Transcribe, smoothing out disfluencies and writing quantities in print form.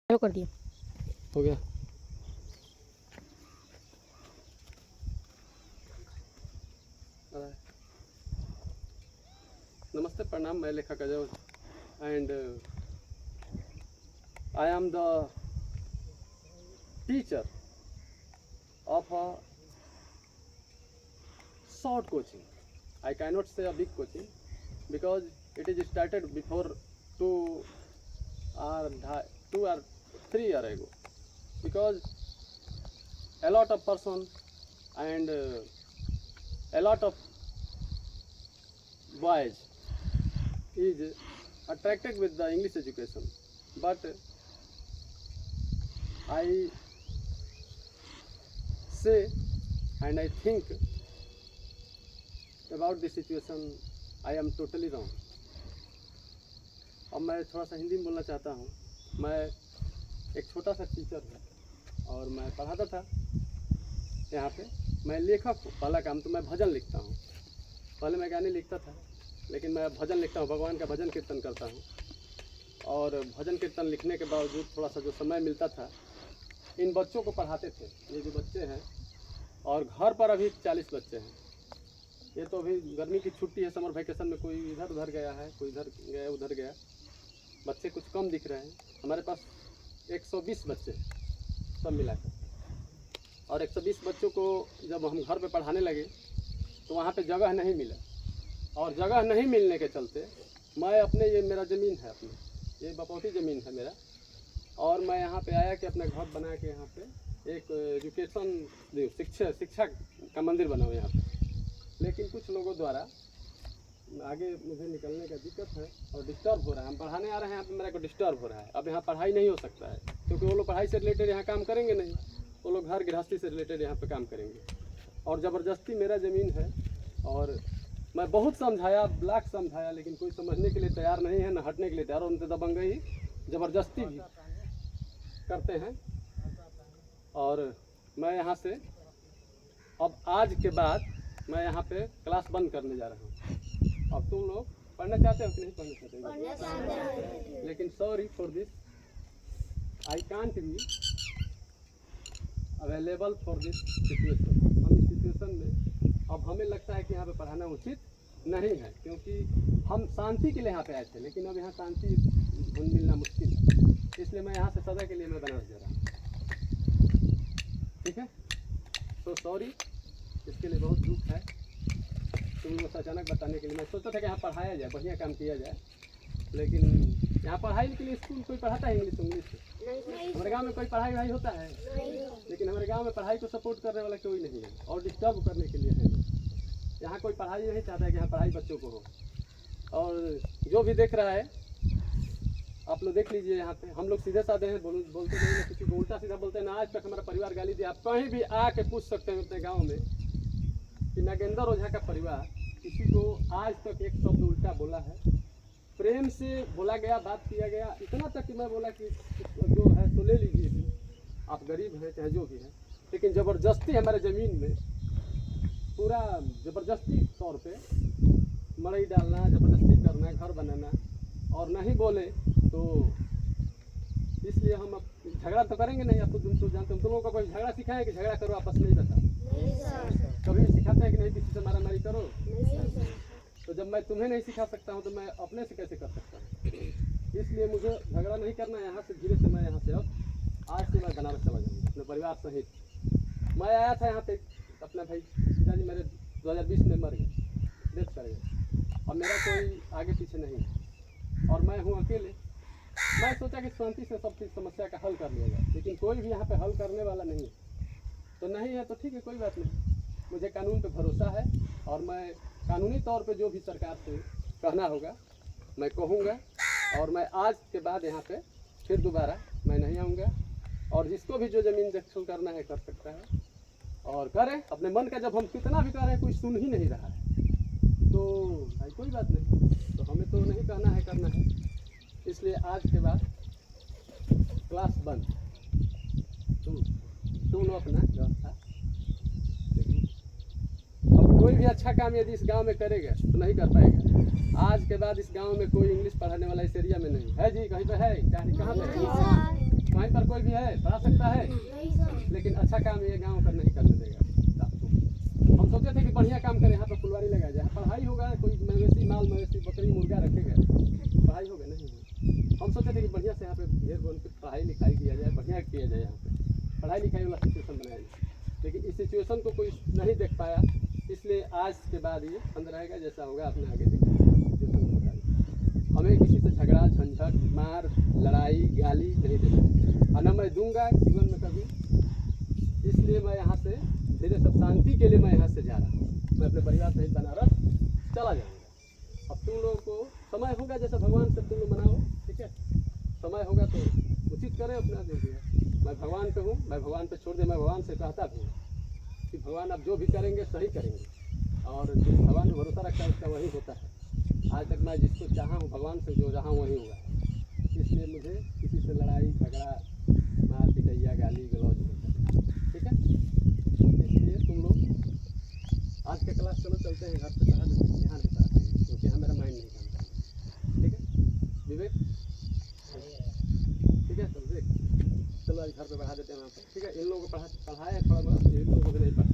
कर दिया। हो गया। नमस्ते, प्रणाम। मैं लेखक Ajay and I am the teacher of a short coaching. I cannot say a big coaching because it is started before 2 or 3 years ago, because a lot of person and a lot of boys is attracted with the English education, but I say and I think about the situation I am totally wrong. अब मैं थोड़ा सा हिंदी में बोलना चाहता हूँ। मैं एक छोटा सा टीचर हूँ और मैं पढ़ाता था यहाँ पे। मैं लेखक हूँ। पहला काम तो मैं भजन लिखता हूँ। पहले मैं गाने लिखता था, लेकिन मैं भजन लिखता हूँ, भगवान का भजन कीर्तन करता हूँ। और भजन कीर्तन लिखने के बावजूद थोड़ा सा जो समय मिलता था, इन बच्चों को पढ़ाते थे। ये जो बच्चे हैं, और घर पर अभी 40 बच्चे हैं। ये तो अभी गर्मी की छुट्टी है, समर वैकेशन में कोई इधर उधर गया है, कोई इधर गया उधर गया। बच्चे कुछ कम दिख रहे हैं। हमारे पास 120 बच्चे हैं सब मिलाकर। और 120 बच्चों को जब हम घर पे पढ़ाने लगे तो वहाँ पे जगह नहीं मिला, और जगह नहीं मिलने के चलते मैं अपने, ये मेरा ज़मीन है, अपनी ये बपौती ज़मीन है मेरा, और मैं यहाँ पे आया कि अपना घर बना के यहाँ पे एक एजुकेशन शिक्षा का मंदिर बनाओ यहाँ पे। लेकिन कुछ लोगों द्वारा आगे मुझे निकलने का दिक्कत है और डिस्टर्ब हो रहा है। हम पढ़ाने आ रहे हैं यहाँ पे, मेरे को डिस्टर्ब हो रहा है। अब यहाँ पढ़ाई नहीं हो सकता है, क्योंकि वो लोग पढ़ाई से रिलेटेड यहाँ काम करेंगे नहीं, वो लोग घर गृहस्थी से रिलेटेड यहाँ पे काम करेंगे। और ज़बरदस्ती मेरा ज़मीन है, और मैं बहुत समझाया, लाख समझाया, लेकिन कोई समझने के लिए तैयार नहीं है, न हटने के लिए तैयार। उनसे दबंगई ज़बरदस्ती भी करते हैं। और मैं यहाँ से अब आज के बाद मैं यहाँ पे क्लास बंद करने जा रहा हूँ। अब तुम लोग पढ़ना चाहते हो कि नहीं पढ़ना चाहते हो? लेकिन sorry for this, I can't be available for this situation. हम इस सिचुएशन में अब हमें लगता है कि यहाँ पे पढ़ाना उचित नहीं है, क्योंकि हम शांति के लिए यहाँ पे आए थे, लेकिन अब यहाँ शांति मिलना मुश्किल है। इसलिए मैं यहाँ से सदा के लिए मैं बनारस जा रहा हूँ। ठीक है, तो सॉरी, इसके लिए बहुत दुख है तुम लोग से अचानक बताने के लिए। मैं सोचता था कि यहाँ पढ़ाया जाए, बढ़िया काम किया जाए, लेकिन यहाँ पढ़ाई के लिए स्कूल कोई पढ़ाता है इंग्लिश से? हमारे गांव में कोई पढ़ाई वढ़ाई होता है? लेकिन हमारे गांव में पढ़ाई को सपोर्ट करने वाला कोई नहीं है, और डिस्टर्ब करने के लिए है। यहाँ कोई पढ़ाई नहीं चाहता है कि यहाँ पढ़ाई बच्चों को हो। और जो भी देख रहा है, आप लोग देख लीजिए, यहाँ पे हम लोग सीधे साधे हैं, बोलते नहीं है, किसी को उल्टा सीधा बोलते हैं ना। आज तक हमारा परिवार गाली दिया। आप कहीं भी आके पूछ सकते हैं अपने गांव में कि नागेंद्र ओझा का परिवार किसी को आज तक एक शब्द उल्टा बोला है? प्रेम से बोला गया, बात किया गया, इतना तक कि मैं बोला कि जो है तो ले लीजिए, आप गरीब हैं चाहे जो भी है। लेकिन ज़बरदस्ती हमारे ज़मीन में पूरा ज़बरदस्ती तौर पे मड़ई डालना, ज़बरदस्ती करना, घर बनाना, और नहीं बोले तो इसलिए हम अब झगड़ा तो करेंगे नहीं। आप तुम तो जानते हो, तुम लोगों को कोई झगड़ा सिखाए कि झगड़ा करो आपस में? ही बताओ, कभी सिखाते हैं कि नहीं किसी से मारा मारी करो? तो जब मैं तुम्हें नहीं सिखा सकता हूँ तो मैं अपने से कैसे कर सकता हूँ? इसलिए मुझे झगड़ा नहीं करना है। यहाँ से धीरे से मैं यहाँ से अब आज से मैं बनारस चला जाऊँगा अपने परिवार सहित। मैं आया था यहाँ पे, अपना भाई पिताजी मेरे 2020 में मर गए, डेथ कर गए, और मेरा कोई आगे पीछे नहीं है, और मैं हूँ अकेले। मैं सोचा कि शांति से सब चीज़ समस्या का हल कर लिया जाए, लेकिन कोई भी यहाँ पे हल करने वाला नहीं है। तो नहीं है तो ठीक है, कोई बात नहीं। मुझे कानून पे भरोसा है, और मैं कानूनी तौर पे जो भी सरकार से कहना होगा मैं कहूँगा। और मैं आज के बाद यहाँ पे फिर दोबारा मैं नहीं आऊँगा। और जिसको भी जो ज़मीन दखल करना है कर सकता है, और करें अपने मन का। जब हम कितना भी करें कोई सुन ही नहीं रहा है तो भाई कोई बात नहीं, तो हमें तो नहीं कहना है, करना है। इसलिए आज के बाद क्लास बंद। तुम लोग अपना व्यवस्था। अब कोई भी अच्छा काम यदि इस गांव में करेगा तो नहीं कर पाएगा। आज के बाद इस गांव में कोई इंग्लिश पढ़ाने वाला इस एरिया में नहीं है। जी कहीं पे है? कहाँ पे? कोई भी है पढ़ा सकता है, लेकिन अच्छा काम ये गाँव का नहीं करने देगा आपको। हम सोचे थे कि बढ़िया काम करें, यहाँ पर फुलवारी लगा जाए, पढ़ाई होगा, कोई मवेशी माल मवेशी बकरी मुर्गा रखेगा, पढ़ाई होगा नहीं होगा। हम सोचे थे कि बढ़िया से यहाँ पे ढेर बोल के पढ़ाई लिखाई किया जाए, बढ़िया किया जाए, यहाँ पे पढ़ाई लिखाई वाला सिचुएशन बनाया जाए, लेकिन इस सिचुएशन को कोई नहीं देख पाया। इसलिए आज के बाद ये बंद रहेगा, जैसा होगा अपने आगे देखा। हमें किसी से झगड़ा झंझट मार लड़ाई गाली नहीं देना, और न मैं दूंगा जीवन में कभी। इसलिए मैं यहाँ से धीरे सब शांति के लिए मैं यहाँ से जा रहा हूँ। मैं अपने परिवार सहित बनारस चला जाऊँगा। अब तुम लोगों को समय होगा, जैसा भगवान से तुम लोग मनाओ, ठीक है, समय होगा तो उचित करें अपना जो भी है। मैं भगवान पे हूँ, मैं भगवान पे छोड़ दे, मैं भगवान से कहता भी हूँ कि भगवान आप जो भी करेंगे सही करेंगे, और जो भगवान पे भरोसा रखता है उसका वही होता है। आज तक मैं जिसको चाहा हूँ भगवान से जो रहा हूँ वही हुआ है। इसलिए मुझे किसी से लड़ाई झगड़ा मार पिटैया गाली गलौज नहीं करना, ठीक है। इसलिए तुम लोग आज का क्लास चलो चलते हैं घर पे, पढ़ा देते हैं, यहाँ नहीं पढ़ा पाएंगे क्योंकि यहाँ मेरा माइंड नहीं काम करता, ठीक है विवेक, ठीक है। तो देख चलो आज घर पे पढ़ा देते हैं वहाँ पर, ठीक है। इन लोगों को पढ़ाए थोड़ा बहुत, इन लोगों को भी नहीं पढ़ा।